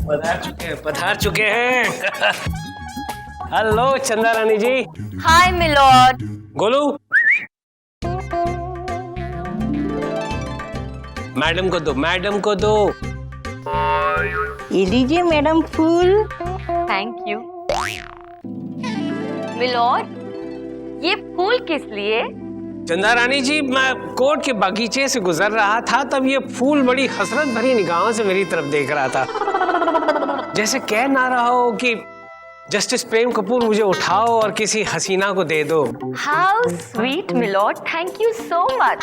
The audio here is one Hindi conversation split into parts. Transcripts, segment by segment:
पधार चुके हैं। Hello Chanda Rani ji. Hi milord. Golu, madam को दो, मैडम को दो। ये लीजिए मैडम फूल। Thank you milord. ये फूल किस लिए? चंदा रानी जी, मैं कोर्ट के बगीचे से गुजर रहा था, तब ये फूल बड़ी हसरत भरी निगाहों से मेरी तरफ देख रहा था, जैसे कह ना रहा हो कि जस्टिस प्रेम कपूर मुझे उठाओ और किसी हसीना को दे दो। How sweet milord, thank you so much.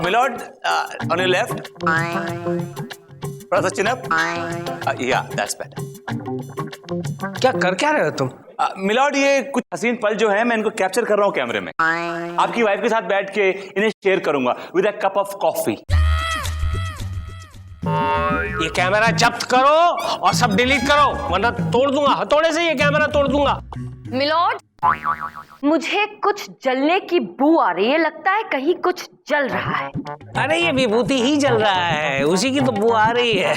Milord, on your left, थोड़ा सा chin up, yeah that's better. क्या कर क्या रहे हो तुम? मिलॉर्ड, ये कुछ हसीन पल जो है मैं इनको कैप्चर कर रहा हूँ कैमरे में। आपकी वाइफ के साथ बैठ के इन्हें शेयर करूंगा with a cup of coffee. ये कैमरा जब्त करो और सब डिलीट करो, वरना तोड़ दूंगा, हथौड़े से ये कैमरा तोड़ दूंगा। मिलॉर्ड, मुझे कुछ जलने की बू आ रही है, लगता है कहीं कुछ जल रहा है। अरे ये विभूति ही जल रहा है, उसी की तो बू आ रही है।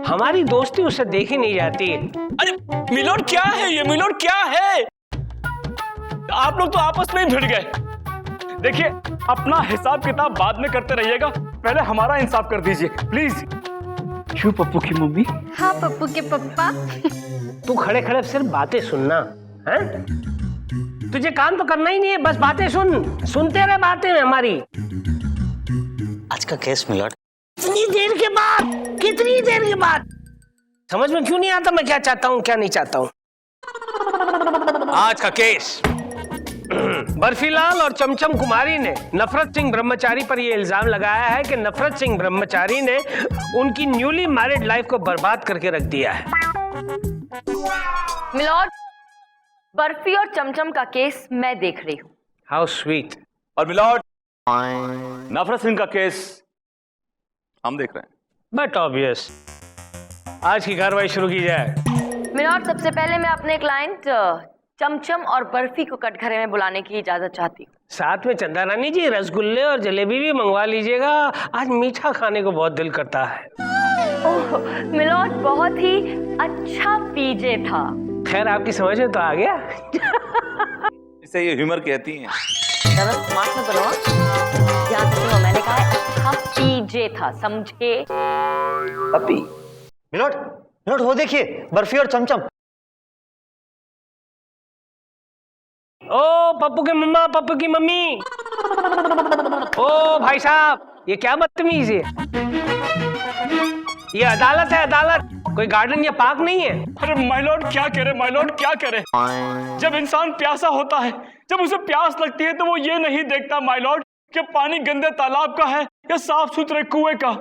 हमारी दोस्ती उससे देखी नहीं जाती। अरे मिलॉर्ड क्या है ये? मिलॉर्ड क्या है? आप लोग तो आपस में ही भिड़ गए। देखिए, अपना हिसाब किताब बाद में करते रहिएगा, पहले हमारा इंसाफ कर दीजिए प्लीज। क्यों पप्पू की मम्मी? हाँ पप्पू के पप्पा। तू खड़े खड़े सिर्फ बातें सुनना है? तुझे काम तो करना ही नहीं है, बस बातें सुनते रहे बातें हमारी। आज का केस मिलॉर्ड, कितनी देर के बाद समझ में क्यों नहीं आता मैं क्या चाहता हूँ क्या नहीं चाहता हूँ? आज का केस बर्फीलाल और चमचम कुमारी ने नफरत सिंह ब्रह्मचारी पर यह इल्जाम लगाया है कि नफरत सिंह ब्रह्मचारी ने उनकी न्यूली मैरिड लाइफ को बर्बाद करके रख दिया है। मिलॉर्ड, बर्फी और चमचम का केस मैं देख रही हूँ। How sweet. और मिलॉर्ड, नफरत सिंह का केस हम देख रहे हैं। बट ऑब्वियस, आज की कार्रवाई शुरू की जाए। मिलॉर्ड, सबसे पहले मैं अपने क्लाइंट चमचम और बर्फी को कटघरे में बुलाने की इजाजत चाहती हूँ। साथ में चंदा रानी जी रसगुल्ले और जलेबी भी मंगवा लीजिएगा, आज मीठा खाने को बहुत दिल करता है। ओह मिलॉर्ड, बहुत ही अच्छा पीजे था। खैर आपकी समझ में तो आ गया। इसे ये ह्यूमर कहती हैं। ज़रा स्मार्ट मत बनो। याद सुनो, मैंने कहा है अच्छा पीजे था, समझे? पप्पी। मिलोट, मिलोट वो देखिए, बर्फी और चमचम। ओ पप्पू के मम्मा, पप्पू की मम्मी। ओ भाई साहब, ये क्या बदतमीज है? ये अदालत है, अदालत, कोई गार्डन या पार्क नहीं है। अरे माय लॉर्ड क्या कह रहे, माय लॉर्ड क्या कह रहे? जब इंसान प्यासा होता है, जब उसे प्यास लगती है, तो वो ये नहीं देखता माय लॉर्ड कि पानी गंदे तालाब का है या साफ सुथरे कुएं का।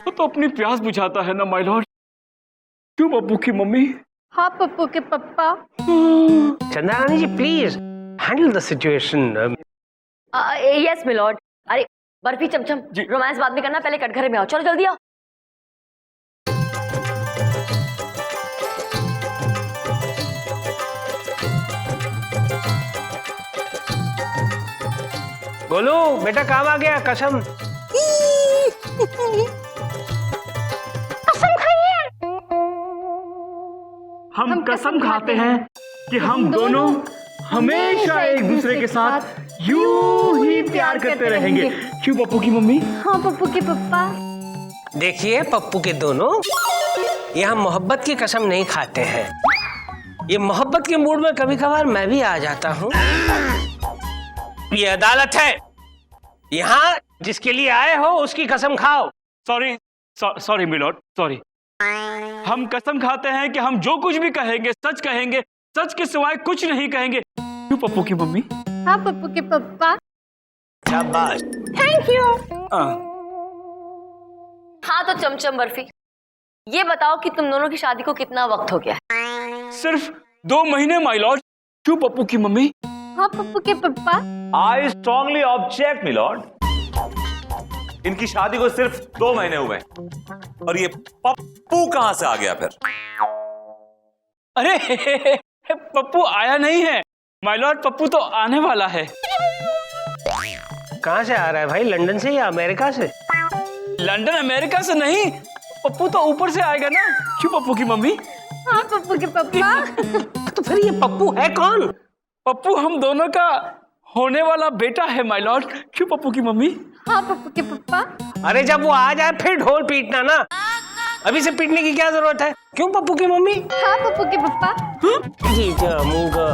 तो अपनी प्यास बुझाता है ना माय लॉर्ड। क्यों पप्पू की मम्मी? हाँ पप्पू के पप्पा। Chanda Rani ji please handle the situation. Yes milord. अरे बर्फी चमचम, रोमांस बाद में करना, पहले कटघरे में आओ, चलो जल्दी आओ। गोलू बेटा काम आ गया, कसम। कसम खाइए। हम कसम खाते हैं कि हम दोनों हमेशा एक दूसरे के साथ यूं ही प्यार करते रहेंगे। क्यों पप्पू की मम्मी? हाँ पप्पू के पप्पा। देखिए पप्पू के दोनों, यहाँ मोहब्बत की कसम नहीं खाते हैं। ये मोहब्बत के मूड में कभी कभार मैं भी आ जाता हूँ। ये अदालत है, यहाँ जिसके लिए आए हो उसकी कसम खाओ। Sorry milord, sorry. हम कसम खाते हैं कि हम जो कुछ भी कहेंगे सच कहेंगे, सच के सिवाय कुछ नहीं कहेंगे। क्यों पप्पू की मम्मी? हाँ पप्पू के पप्पा। शाबाश। Thank you. हाँ तो चमचम बर्फी, ये बताओ कि तुम दोनों की शादी को कितना वक्त हो गया है? सिर्फ 2 महीने माय लॉर्ड। क्यों पप्पू की मम्मी? हाँ पप्पू के पप्पा। I strongly object milord. इनकी शादी को सिर्फ 2 महीने हुए और ये पप्पू कहां से आ गया फिर? अरे पप्पू आया नहीं है माय लॉर्ड, पप्पू तो आने वाला है। कहाँ से आ रहा है भाई, लंदन से या अमेरिका से? लंदन अमेरिका से नहीं, पप्पू तो ऊपर से आएगा ना, क्यों पप्पू की मम्मी? हाँ पप्पू के पापा। तो फिर ये पप्पू है कौन? पप्पू हम दोनों का होने वाला बेटा है माय लॉर्ड, क्यों पप्पू की मम्मी? हाँ पप्पू के पापा। अरे जब वो आ जाए फिर ढोल पीटना ना, अभी से पीटने की क्या जरूरत है? क्यों पप्पू की मम्मी? हाँ पप्पू के पापा। जीजा मूंगा।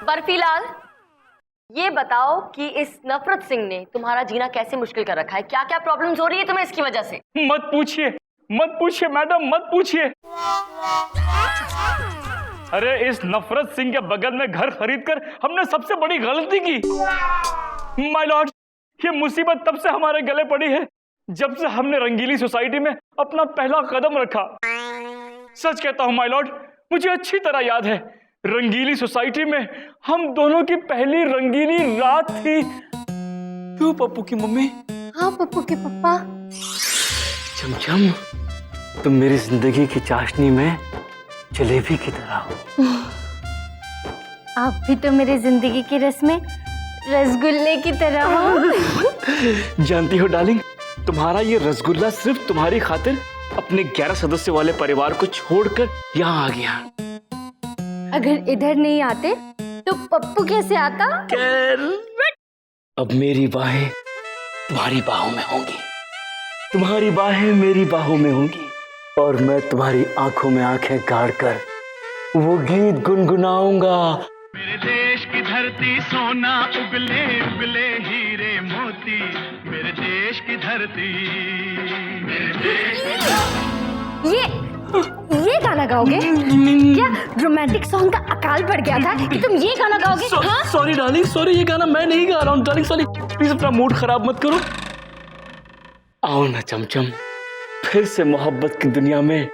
बर्फीलाल, ये बताओ कि इस नफरत सिंह ने तुम्हारा जीना कैसे मुश्किल कर रखा है? क्या क्या प्रॉब्लम्स हो रही है तुम्हें इसकी वजह से? मत पूछिए मैडम, मत पूछिए। अरे इस नफरत सिंह के बगल में घर खरीदकर हमने सबसे बड़ी गलती की माय लॉर्ड। ये मुसीबत तब से हमारे गले पड़ी है जब से हमने रंगीली सोसाइटी में अपना पहला कदम रखा। सच कहता हूं माय लॉर्ड, मुझे अच्छी तरह याद है, रंगीली सोसाइटी में हम दोनों की पहली रंगीली रात थी। क्यों पप्पू की मम्मी? हाँ पप्पू के पापा। चमचम, तुम मेरी जिंदगी की चाशनी में जलेबी की तरह हो। आप भी तो मेरी जिंदगी की रस में रसगुल्ले की तरह हो। जानती हो डार्लिंग, तुम्हारा ये रसगुल्ला सिर्फ तुम्हारी खातिर अपने 11 सदस्य वाले परिवार को छोड़कर यहाँ आ गया। अगर इधर नहीं आते तो पप्पू कैसे आता? अब मेरी बाहें तुम्हारी बाहों में होंगी, तुम्हारी बाहें मेरी बाहों में होंगी, और मैं तुम्हारी आंखों में आंखें गाड़कर वो गीत गुनगुनाऊंगा। मेरे देश की धरती सोना उगले उगले हीरे मोती, मेरे देश की धरती, मेरे देश की ये गाना गाओगे क्या? रोमांटिक सॉन्ग का अकाल पड़ गया था कि तुम ये गाना गाओगे? हाँ? सॉरी डार्लिंग, सॉरी, ये गाना मैं नहीं गा रहा हूँ डार्लिंग, सॉरी। प्लीज अपना मूड खराब मत करो। आओ ना चमचम, फिर से मोहब्बत की दुनिया में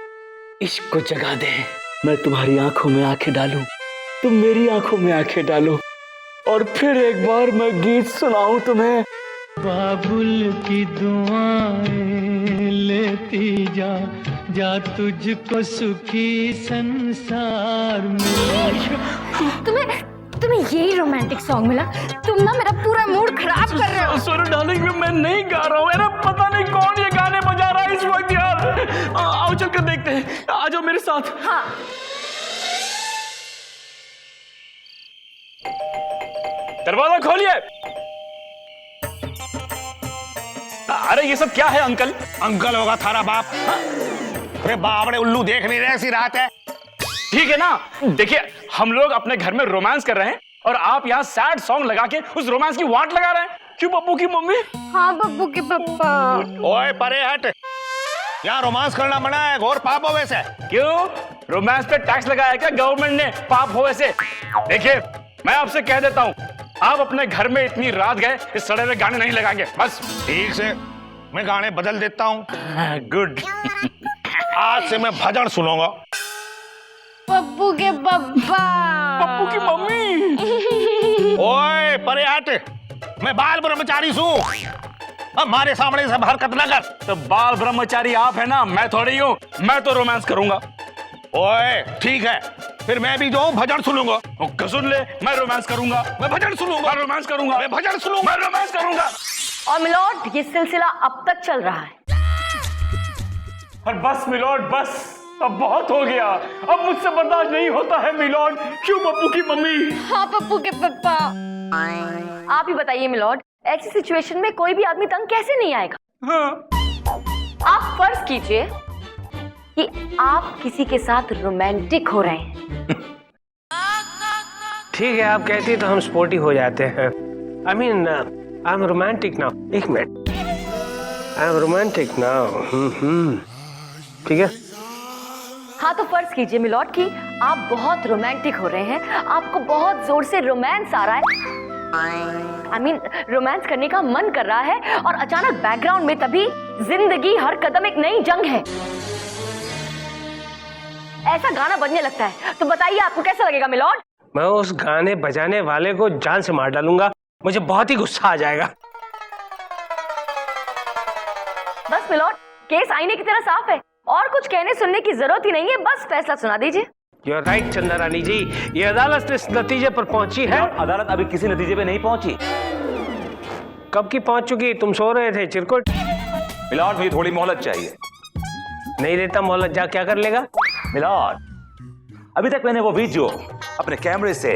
इश्क को जगा दे। मैं तुम्हारी आंखों में आंखें डालूं, तुम मेरी आंखों में आंखें डालो, और फिर एक बार मैं गीत सुनाऊं तुम्हें। बाबुल की दुआएं लेती जा, जा तुझको सुखी संसार में। तुम्हें यही रोमांटिक सॉन्ग मिला? तुम ना मेरा पूरा मूड खराब कर रहे हो। सॉरी डार्लिंग, मैं नहीं गा रहा हूँ। अरे पता नहीं कौन ये गाने बजा रहा है इस वक्त यार। आओ चल कर देखते हैं, आ जाओ मेरे साथ। हाँ। दरवाजा खोलिए। अरे ये सब क्या है अंकल? अंकल होगा थारा बाप। अरे बावड़े उल्लू, देख नहीं रहे, ऐसी रात है। ठीक है ना, देखिए हम लोग अपने घर में रोमांस कर रहे हैं और आप यहाँ सैड सॉन्ग लगा के उस रोमांस की वाट लगा रहे हैं। क्यों पप्पू की मम्मी? हाँ पप्पू के पापा। ओए परे हट, यहाँ रोमांस करना मना है, घोर पाप हो वैसे। क्यों, रोमांस पे टैक्स लगाया क्या गवर्नमेंट ने? पाप हो वैसे? देखिए मैं आपसे कह देता हूँ, आप अपने घर में इतनी रात गए इस सड़े हुए गाने नहीं लगाएंगे बस। ठीक से, मैं गाने बदल देता हूँ। गुड। आज से मैं भजन सुनूंगा। पप्पू के पापा। पप्पू की मम्मी। ओए परे हट, मैं बाल ब्रह्मचारी हूँ, हमारे सामने सब हरकत ना कर। तो बाल ब्रह्मचारी आप है ना, मैं थोड़ी हूँ। मैं तो रोमांस करूंगा। ओए ठीक है, फिर मैं भी जो हूँ भजन सुनूंगा। सुन ले, मैं रोमांस करूंगा, मैं भजन सुनूंगा, मैं रोमांस करूंगा, मैं भजन सुनूंगा, मैं रोमांस करूंगा। और मिलॉर्ड, ये सिलसिला अब तक चल रहा है। और बस मिलॉर्ड, बस अब बहुत हो गया, अब मुझसे बर्दाश्त नहीं होता है मिलॉर्ड। क्यों पप्पू की मम्मी? हाँ पप्पू के पापा। आप ही बताइए मिलॉर्ड, ऐसी सिचुएशन में कोई भी आदमी तंग कैसे नहीं आएगा? हाँ। आप फर्ज कीजिए कि आप किसी के साथ रोमांटिक हो रहे हैं। ठीक है, आप कहती तो हम स्पोर्टी हो जाते हैं। I mean I am romantic now. एक minute, I am romantic now. ठीक है। हाँ तो फर्ज कीजिए मिलॉर्ड कि आप बहुत रोमांटिक हो रहे हैं, आपको बहुत जोर से रोमांस आ रहा है, आई मीन रोमांस करने का मन कर रहा है, और अचानक बैकग्राउंड में तभी जिंदगी हर कदम एक नई जंग है ऐसा गाना बजने लगता है, तो बताइए आपको कैसा लगेगा मिलॉर्ड? मैं उस गाने बजाने वाले को जान से मार डालूंगा, मुझे बहुत ही गुस्सा आ जाएगा। बस मिलॉर्ड, केस आईने की तरह साफ है, और कुछ कहने सुनने की जरूरत ही नहीं है, बस फैसला सुना दीजिए। You're right, चंदा रानी जी, ये अदालत इस नतीजे पर पहुंची है। अदालत अभी किसी नतीजे पे नहीं पहुंची। कब की पहुंच चुकी? तुम सो रहे थे चिरकुट। मिलॉर्ड मुझे थोड़ी मोहलत चाहिए। नहीं देता मोहलत, जा क्या कर लेगा? मिलॉर्ड अभी तक मैंने वो वीडियो अपने कैमरे से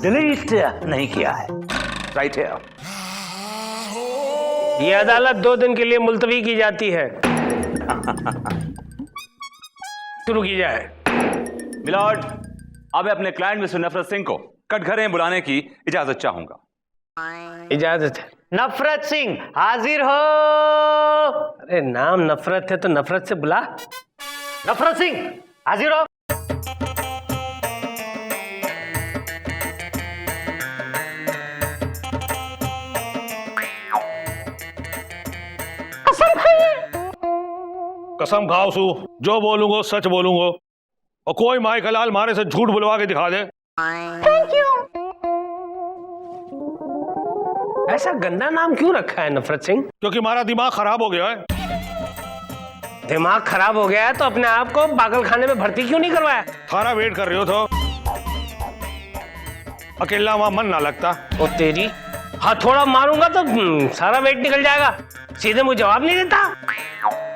डिलीट नहीं किया है। राइट है। ये अदालत 2 दिन के लिए मुलतवी की जाती है। शुरू की जाए। मिलॉर्ड अब मैं अपने क्लाइंट मिस्टर नफरत सिंह को कटघरे बुलाने की इजाजत चाहूंगा। इजाजत है। नफरत सिंह हाजिर हो। अरे नाम नफरत है तो नफरत से बुला। नफरत सिंह हाजिर हो। कसम खाओ सू, जो बोलूंगा सच बोलूंगा, और कोई माई का लाल मारे से झूठ बुलवा के दिखा दे। ऐसा गंदा नाम क्यों रखा है नफरत सिंह? क्योंकि हमारा दिमाग खराब हो गया है। दिमाग खराब हो गया है तो अपने आप को पागल खाने में भर्ती क्यों नहीं करवाया? थारा वेट कर रहे हो तो अकेला वहां मन ना लगता। ओ तेरी, हाँ थोड़ा मारूंगा तो सारा वेट निकल जाएगा। सीधे मुझे जवाब नहीं देता।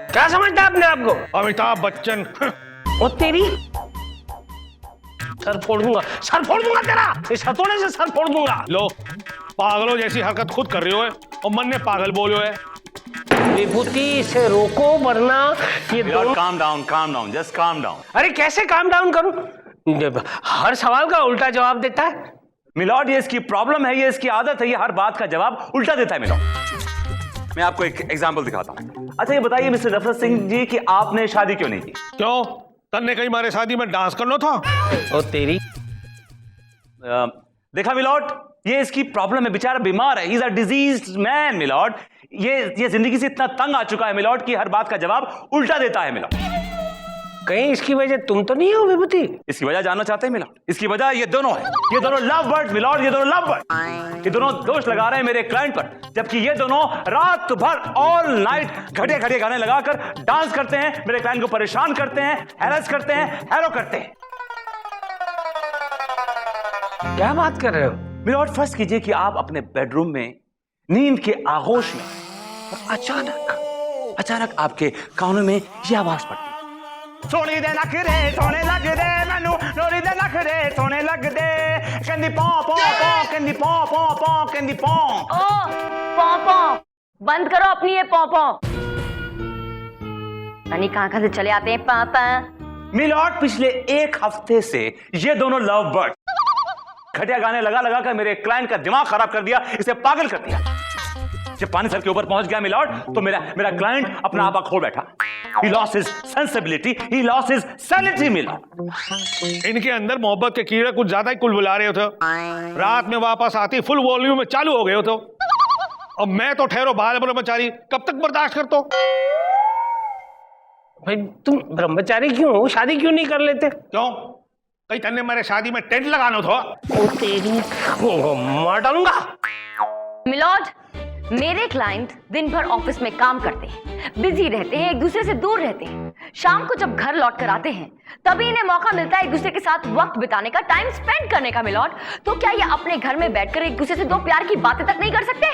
क्या समझता है अपने आप को? अमिताभ बच्चन। ओ तेरी, सर फोड़ दूंगा, सर फोड़ दूंगा तेरा। इस हथौड़े से सर फोड़ दूंगा। लो, पागलों जैसी हरकत खुद कर रहे हो और मन ने पागल बोलो है। विभूति से रोको वरना ये दोनों। Calm down, just calm down. अरे कैसे काम डाउन करूं? हर सवाल का उल्टा जवाब देता है। मिलॉर्ड ये इसकी प्रॉब्लम है, ये इसकी आदत है, ये हर बात का जवाब उल्टा देता है। मिलॉर्ड मैं आपको एक एग्जांपल दिखाता हूं। अच्छा ये बताइए मिस्टर नफरत सिंह जी कि आपने शादी क्यों नहीं की? क्यों? तन्ने कहीं हमारे शादी में डांस करना था? ओ तेरी, देखा मिलॉर्ड, ये इसकी प्रॉब्लम है, बेचारा बीमार है। He is a diseased man milord. ये जिंदगी से इतना तंग आ चुका है मिलॉर्ड कि हर बात का जवाब उल्टा देता है मिलॉर्ड। कहीं इसकी वजह तुम तो नहीं हो विभूति? इसकी वजह जानना चाहते हैं मिलॉर्ड? इसकी वजह ये दोनों है, ये दोनों लव बर्ड्स मिलॉर्ड, ये दोनों लव बर्ड। ये दोनों दोष लगा रहे हैं मेरे क्लाइंट पर, जबकि ये दोनों रात भर ऑल नाइट घटिया घटिया गाने लगाकर डांस करते हैं, मेरे क्लाइंट को परेशान करते हैं, हैरेस करते हैं, हैरो करते हैं। क्या बात कर रहे हो? मिलॉर्ड फर्ज कीजिए कि आप अपने बेडरूम में नींद के आगोश में अचानक आपके कानों में यह आवाज पड़ती, सोनी दे लख रे सोने लग दे मैनू, लोरी दे लख रे सोने लग दे, कहंदी पौ पौ पौ, कहंदी पौ पौ पौ, कहंदी पौ। ओ पौ बंद करो अपनी ये पौ। यानी कहां से चले आते हैं पापा? मिलॉर्ड पिछले 1 हफ्ते से ये दोनों लव बर्ड घटिया गाने लगा लगा कर मेरे क्लाइंट का दिमाग खराब कर दिया, इसे पागल कर दिया। जब पानी सर के ऊपर पहुंच गया मिलॉर्ड तो मेरा क्लाइंट अपना आपा खो बैठा। He lost his sensibility, he lost his sanity milord. इनके अंदर मोहब्बत के कीड़े कुछ ज्यादा ही कुलबुला रहे थे। रात में वापस आती फुल वॉल्यूम में चालू हो गए थे। अब मैं तो ठहरो बाल ब्रह्मचारी, कब तक बर्दाश्त करता? भाई तुम ब्रह्मचारी क्यों हो? शादी क्यों नहीं कर लेते? क्यों? कहीं तन्ने मेरे शादी में टेंट लगाना था? ओ तेरी, मार डालूंगा। मिलॉर्ड मेरे क्लाइंट दिन भर ऑफिस में काम करते हैं, बिजी रहते हैं, एक दूसरे से दूर रहते हैं। शाम को जब घर लौट कर आते हैं तभी इन्हें मौका मिलता है एक दूसरे के साथ वक्त बिताने का, टाइम स्पेंड करने का। मिलॉर्ड तो क्या ये अपने घर में बैठकर एक दूसरे से 2 प्यार की बातें तक नहीं कर सकते?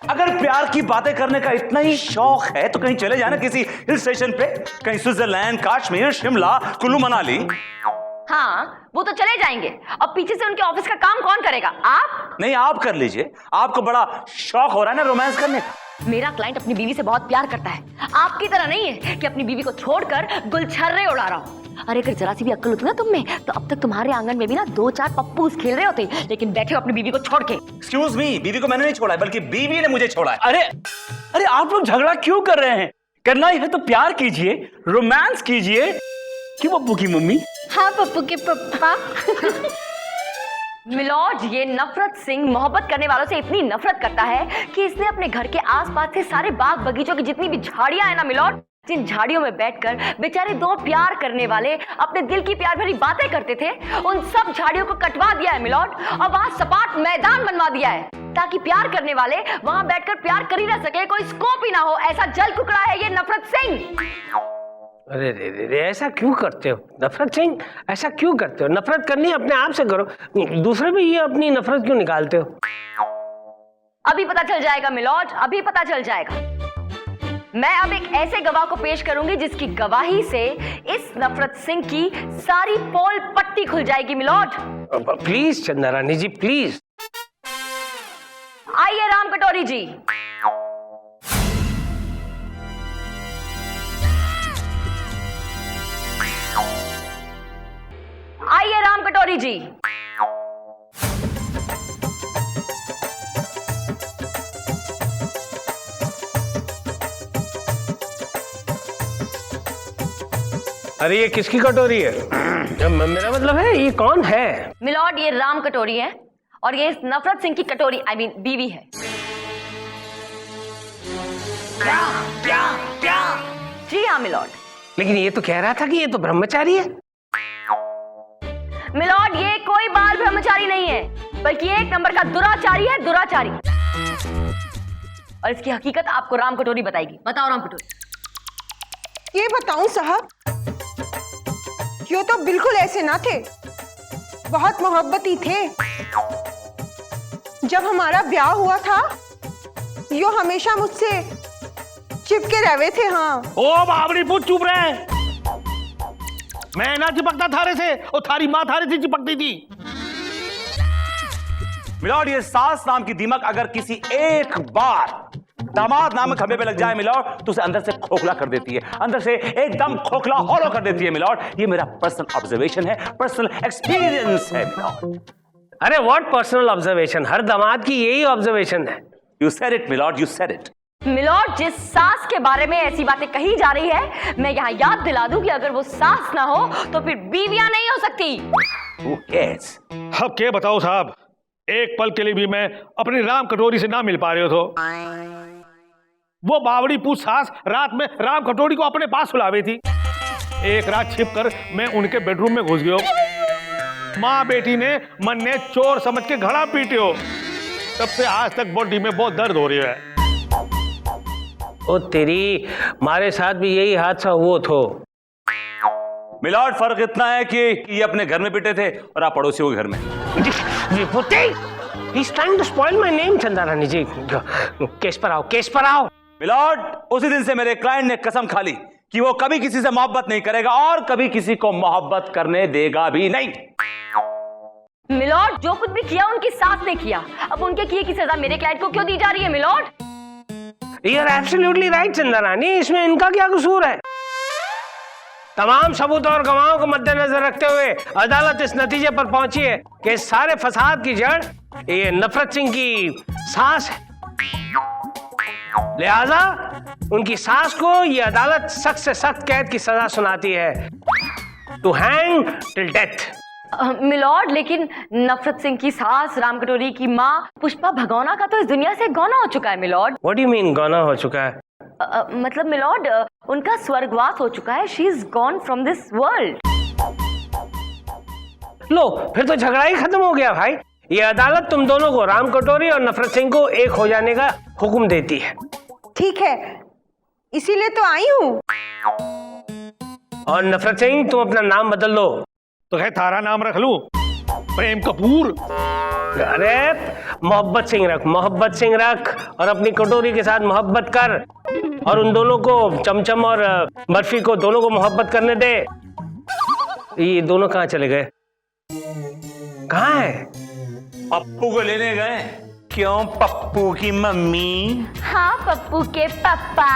अगर प्यार की बातें करने का इतना ही शौक है तो कहीं चले जाना किसी हिल स्टेशन पे, कहीं स्विट्जरलैंड, कश्मीर, शिमला, कुल्लू मनाली। हाँ वो तो चले जाएंगे। अब पीछे से उनके ऑफिस का काम कौन करेगा? आप? नहीं आप कर लीजिए, आपको बड़ा शौक हो रहा है ना रोमांस करने का। मेरा क्लाइंट अपनी बीवी से बहुत प्यार करता है, आपकी तरह नहीं है कि अपनी बीवी को छोड़कर गुलछर्रे उड़ा रहा हो। अरे अगर जरा सी भी अक्ल होती ना तुम में तो अब तक तुम्हारे आंगन में भी ना 2-4 पप्पूस खेल रहे होते, लेकिन बैठे हो अपनी बीवी को छोड़ के। एक्सक्यूज मी, बीवी को मैंने नहीं छोड़ा है बल्कि बीवी ने मुझे छोड़ा है। अरे आप लोग झगड़ा क्यों कर रहे हैं? करना ही है तो प्यार कीजिए, रोमांस कीजिए। क्यों पप्पू की मम्मी? हाँ पप्पू के पप्पा। मिलॉर्ड ये नफरत सिंह मोहब्बत करने वालों से इतनी नफरत करता है कि इसने अपने घर के आसपास से सारे बाग बगीचों की जितनी भी झाड़ियां हैं ना मिलॉर्ड, जिन झाड़ियों में बैठकर बेचारे 2 प्यार करने वाले अपने दिल की प्यार भरी बातें करते थे, उन सब झाड़ियों को कटवा दिया है मिलॉर्ड, और वहां सपाट मैदान बनवा दिया है ताकि प्यार करने वाले वहां बैठकर प्यार कर ही ना सके, कोई स्कोप ही ना हो। ऐसा जल कुकड़ा है ये नफरत सिंह। अरे रे रे रे, ऐसा क्यों करते हो नफरत सिंह? ऐसा क्यों करते हो? नफरत करनी अपने आप से करो, दूसरे पे ये अपनी नफरत क्यों निकालते हो? अभी पता चल जाएगा मिलॉर्ड, अभी पता चल जाएगा। मैं अब एक ऐसे गवाह को पेश करूंगी जिसकी गवाही से इस नफरत सिंह की सारी पोल पट्टी खुल जाएगी मिलॉर्ड। प्लीज चंदा रानी जी, प्लीज। आइए राम कटोरी जी। आइए राम कटोरी जी। अरे ये किसकी कटोरी है? मेरा मतलब है ये कौन है? मिलॉर्ड ये राम कटोरी है और ये इस नफरत सिंह की कटोरी आई मीन बीवी है। जी हाँ मिलॉर्ड। लेकिन ये तो कह रहा था कि ये तो ब्रह्मचारी है। मिलॉर्ड ये कोई बाल ब्रह्मचारी नहीं है, बल्कि एक नंबर का दुराचारी है, दुराचारी। और इसकी हकीकत आपको राम कटोरी बताएगी। बताओ राम कटोरी। ये बताऊं साहब, यो तो बिल्कुल ऐसे ना थे, बहुत मोहब्बती थे। जब हमारा ब्याह हुआ था यो हमेशा मुझसे चिपके रहे थे। हाँ ओ बाबरी पुत चुप रहे। मैं ना चिपकता थारे से और थारी माँ थारे से चिपकती थी। मिलॉर्ड ये सास नाम की दीमक अगर किसी एक बार दामाद नामक खंभे पे लग जाए मिलॉर्ड तो उसे अंदर से खोखला कर देती है, अंदर से एकदम खोखला हॉलो कर देती है मिलॉर्ड। ये मेरा पर्सनल ऑब्जर्वेशन है, पर्सनल एक्सपीरियंस है मिलॉर्ड। अरे व्हाट पर्सनल ऑब्जर्वेशन? हर दामाद की यही ऑब्जर्वेशन है। You said it milord, you said it. Milord जिस सास के बारे में ऐसी बातें कही जा रही है, मैं यहाँ याद दिला दूं कि अगर वो सास ना हो तो फिर बीवियां नहीं हो सकती। Who cares? अब क्या बताओ साहब, एक पल के लिए भी मैं अपनी राम कटोरी से ना मिल पा रहे हो तो। वो बावड़ी पूछ सास रात में राम कटोरी को अपने पास सुलावे थी। एक रात छिपकर मैं उनके बेडरूम में घुस गया। माँ बेटी ने मन ने चोर समझ के घड़ा पीटियो। तब से आज तक बॉडी में बहुत दर्द हो रही है। ओ तेरी, हमारे साथ भी यही हादसा हुआ थो। मिलॉर्ड फर्क इतना है कि ये अपने घर में पिटे थे और आप पड़ोसियों के घर में। He's trying to spoil my name, चंदा रानी जी। केस पर आओ, केस पर आओ। मिलॉर्ड उसी दिन से मेरे क्लाइंट ने कसम खा ली कि वो कभी किसी से मोहब्बत नहीं करेगा और कभी किसी को मोहब्बत करने देगा भी नहीं। मिलॉर्ड जो कुछ भी किया उनकी सास ने किया, अब उनके किए की सजा मेरे क्लाइंट को क्यों दी जा रही है milord? You are absolutely right, चंदा रानी। इसमें इनका क्या कसूर है? तमाम सबूत और गवाहों को मद्देनजर रखते हुए अदालत इस नतीजे पर पहुंची है कि इस सारे फसाद की जड़ ये नफरत सिंह की सास है। लिहाजा उनकी सास को ये अदालत सख्त से सख्त कैद की सजा सुनाती है, to hang till death. Milord लेकिन नफरत सिंह की सास, राम कटोरी की माँ पुष्पा भगौना का तो इस दुनिया से गौना हो चुका है milord. What do you mean गौना हो चुका है? मतलब मिलॉर्ड उनका स्वर्गवास हो चुका है। She is gone from this world. लो फिर तो झगड़ा ही खत्म हो गया भाई। ये अदालत तुम दोनों को, राम कटोरी और नफरत सिंह को एक हो जाने का हुक्म देती है। ठीक है, इसीलिए तो आई हूँ। और नफरत सिंह तुम अपना नाम बदल लो। तो है थारा नाम रख लूं, प्रेम कपूर। अरे मोहब्बत सिंह रख, मोहब्बत सिंह रख और अपनी कटोरी के साथ मोहब्बत कर और उन दोनों को, चमचम और बर्फी को, दोनों को मोहब्बत करने दे। ये दोनों कहाँ चले गए? कहाँ है? पप्पू को लेने गए। क्यों पप्पू की मम्मी? हाँ पप्पू के पापा।